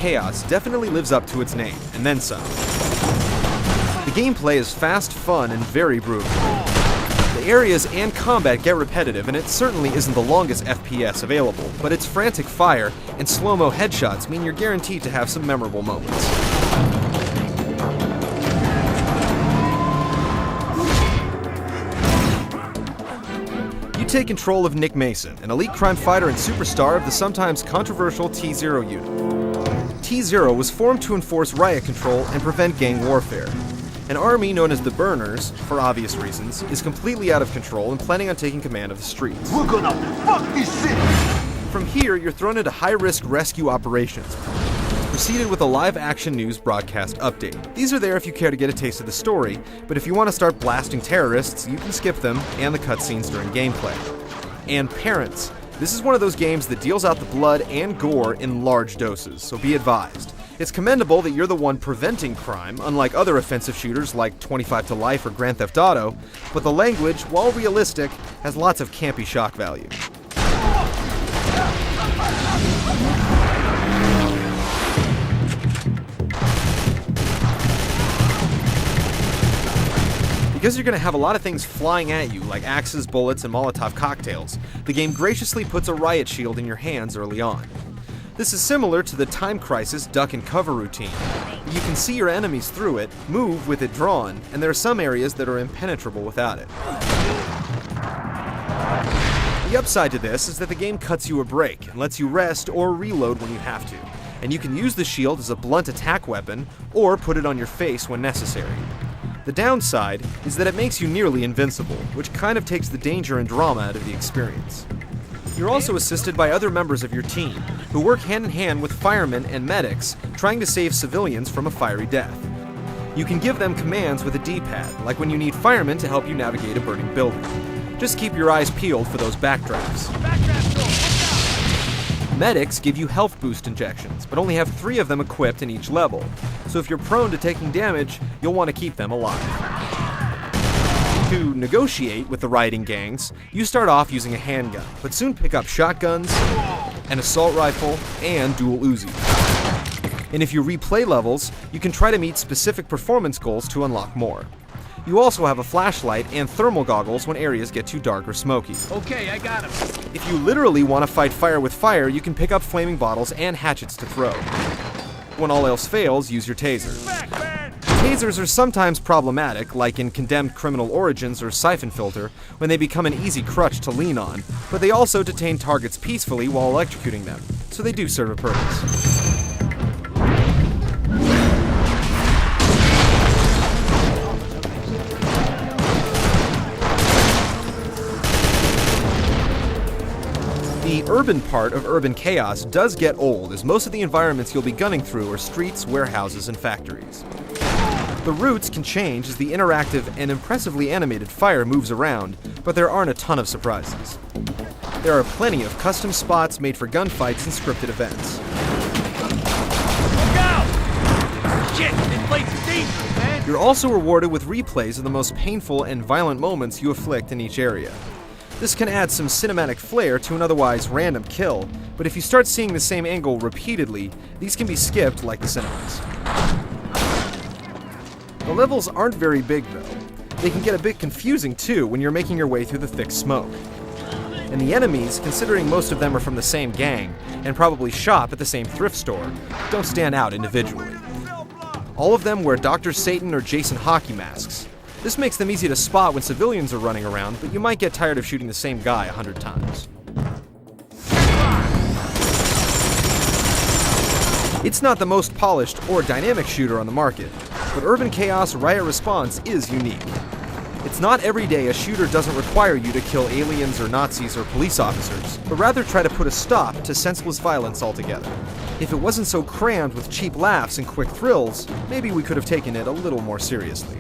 Chaos definitely lives up to its name, and then some. The gameplay is fast, fun, and very brutal. The areas and combat get repetitive, and it certainly isn't the longest FPS available, but its frantic fire and slow-mo headshots mean you're guaranteed to have some memorable moments. You take control of Nick Mason, an elite crime fighter and superstar of the sometimes controversial T-0 unit. T-0 was formed to enforce riot control and prevent gang warfare. An army known as the Burners, for obvious reasons, is completely out of control and planning on taking command of the streets. We're gonna fuck this city! From here, you're thrown into high-risk rescue operations, preceded with a live-action news broadcast update. These are there if you care to get a taste of the story, but if you want to start blasting terrorists, you can skip them and the cutscenes during gameplay. And parents. This is one of those games that deals out the blood and gore in large doses, so be advised. It's commendable that you're the one preventing crime, unlike other offensive shooters like 25 to Life or Grand Theft Auto, but the language, while realistic, has lots of campy shock value. Because you're going to have a lot of things flying at you, like axes, bullets, and Molotov cocktails, the game graciously puts a riot shield in your hands early on. This is similar to the Time Crisis duck and cover routine. You can see your enemies through it, move with it drawn, and there are some areas that are impenetrable without it. The upside to this is that the game cuts you a break and lets you rest or reload when you have to, and you can use the shield as a blunt attack weapon or put it on your face when necessary. The downside is that it makes you nearly invincible, which kind of takes the danger and drama out of the experience. You're also assisted by other members of your team, who work hand-in-hand with firemen and medics trying to save civilians from a fiery death. You can give them commands with a D-pad, like when you need firemen to help you navigate a burning building. Just keep your eyes peeled for those backdrafts. Medics give you health boost injections, but only have 3 of them equipped in each level, so if you're prone to taking damage, you'll want to keep them alive. To negotiate with the rioting gangs, you start off using a handgun, but soon pick up shotguns, an assault rifle, and dual Uzis. And if you replay levels, you can try to meet specific performance goals to unlock more. You also have a flashlight and thermal goggles when areas get too dark or smoky. Okay, I got him. If you literally want to fight fire with fire, you can pick up flaming bottles and hatchets to throw. When all else fails, use your taser. Tasers are sometimes problematic, like in Condemned Criminal Origins or Siphon Filter, when they become an easy crutch to lean on, but they also detain targets peacefully while electrocuting them, so they do serve a purpose. The urban part of Urban Chaos does get old, as most of the environments you'll be gunning through are streets, warehouses, and factories. The routes can change as the interactive and impressively animated fire moves around, but there aren't a ton of surprises. There are plenty of custom spots made for gunfights and scripted events. Look out! Shit, this place is dangerous, man! You're also rewarded with replays of the most painful and violent moments you afflict in each area. This can add some cinematic flair to an otherwise random kill, but if you start seeing the same angle repeatedly, these can be skipped like the cinemas. The levels aren't very big though. They can get a bit confusing too when you're making your way through the thick smoke. And the enemies, considering most of them are from the same gang, and probably shop at the same thrift store, don't stand out individually. All of them wear Dr. Satan or Jason hockey masks. This makes them easy to spot when civilians are running around, but you might get tired of shooting the same guy 100 times. It's not the most polished or dynamic shooter on the market, but Urban Chaos Riot Response is unique. It's not every day a shooter doesn't require you to kill aliens or Nazis or police officers, but rather try to put a stop to senseless violence altogether. If it wasn't so crammed with cheap laughs and quick thrills, maybe we could have taken it a little more seriously.